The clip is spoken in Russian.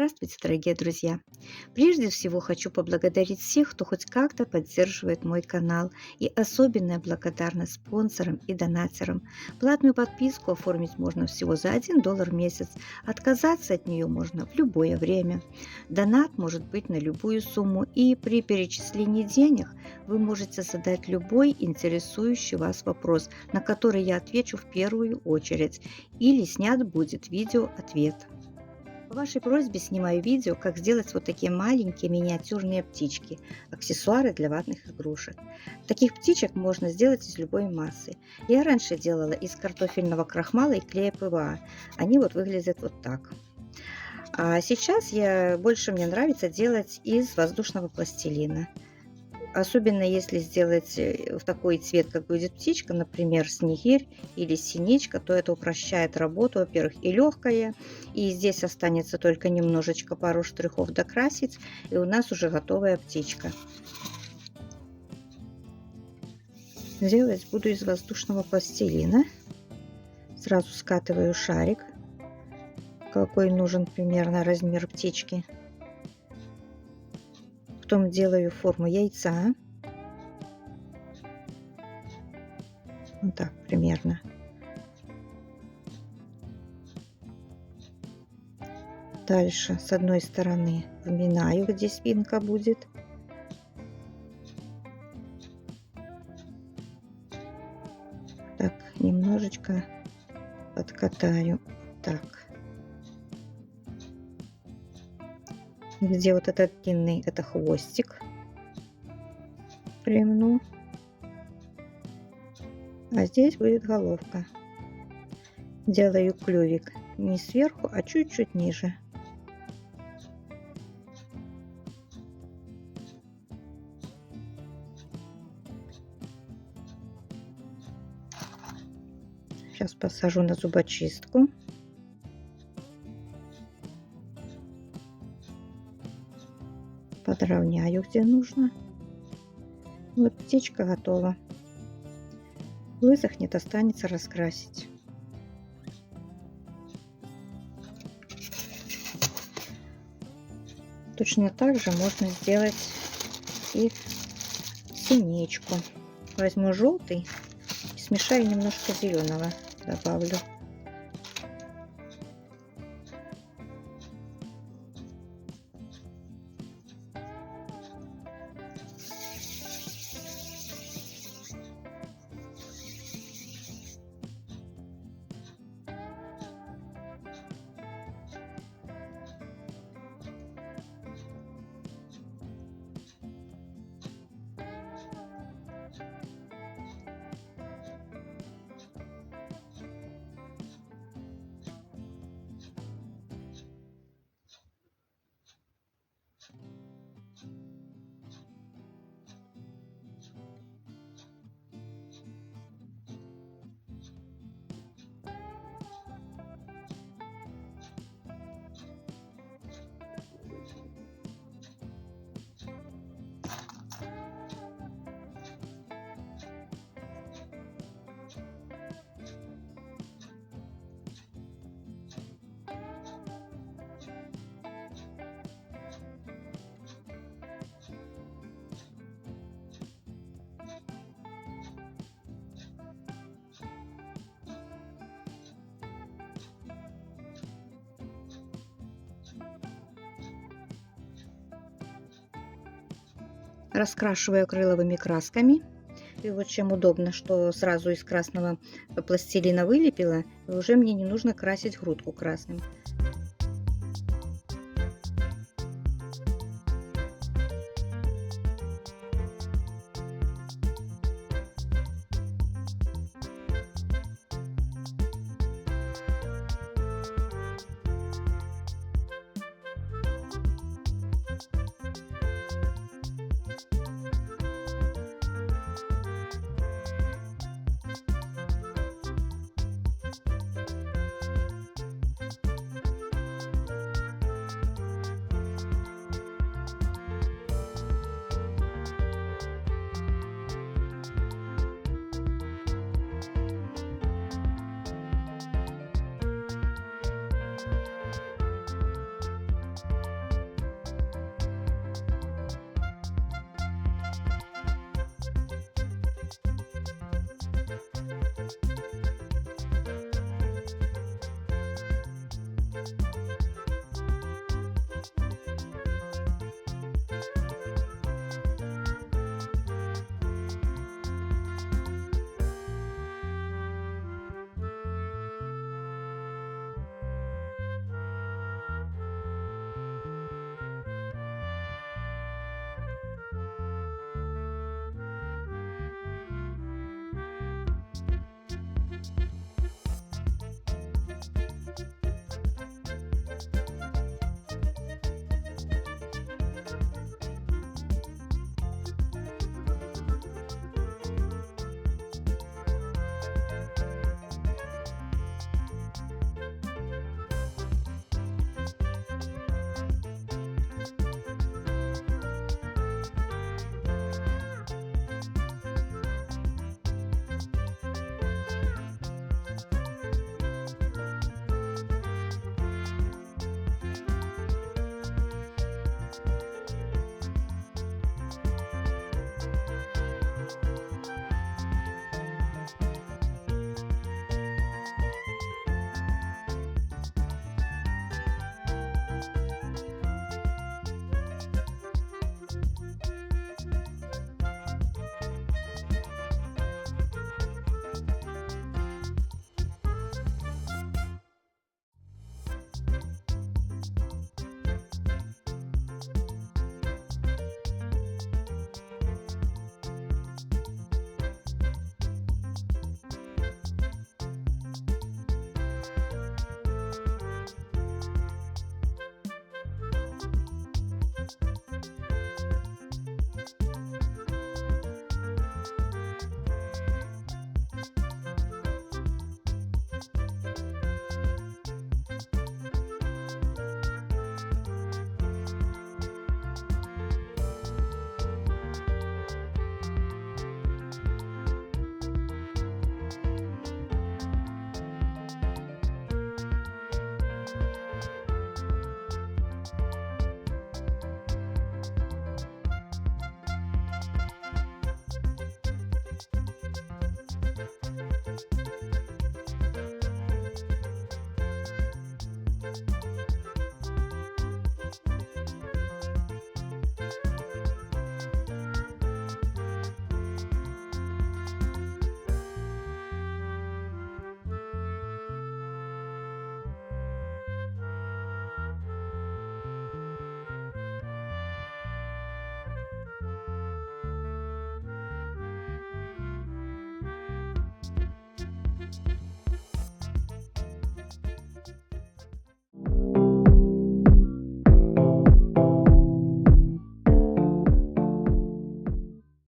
Здравствуйте, дорогие друзья! Прежде всего хочу поблагодарить всех, кто хоть как-то поддерживает мой канал. И особенная благодарность спонсорам и донатерам. Платную подписку оформить можно всего за $1 в месяц. Отказаться от нее можно в любое время. Донат может быть на любую сумму. И при перечислении денег вы можете задать любой интересующий вас вопрос, на который я отвечу в первую очередь. Или снят будет видео-ответ. По вашей просьбе снимаю видео, как сделать вот такие маленькие миниатюрные птички, аксессуары для ватных игрушек. Таких птичек можно сделать из любой массы. Я раньше делала из картофельного крахмала и клея ПВА. Они вот выглядят вот так. А сейчас больше мне нравится делать из воздушного пластилина. Особенно если сделать в такой цвет, как будет птичка, например, снегирь или синичка, то это упрощает работу, во-первых, и легкая, и здесь останется только немножечко пару штрихов докрасить, и у нас уже готовая птичка. Делать буду из воздушного пластилина. Сразу скатываю шарик, какой нужен примерно размер птички. Потом делаю форму яйца. Вот так примерно. Дальше с одной стороны вминаю, где спинка будет. Так, немножечко подкатаю. Так. Где вот этот длинный, это хвостик, примну, а здесь будет головка. Делаю клювик не сверху, а чуть-чуть ниже. Сейчас посажу на зубочистку. Подровняю, где нужно. Вот птичка готова. Высохнет, останется раскрасить. Точно так же можно сделать и синичку. Возьму желтый и смешаю немножко зеленого, добавлю. Раскрашиваю акриловыми красками. И вот чем удобно, что сразу из красного пластилина вылепила, и уже мне не нужно красить грудку красным.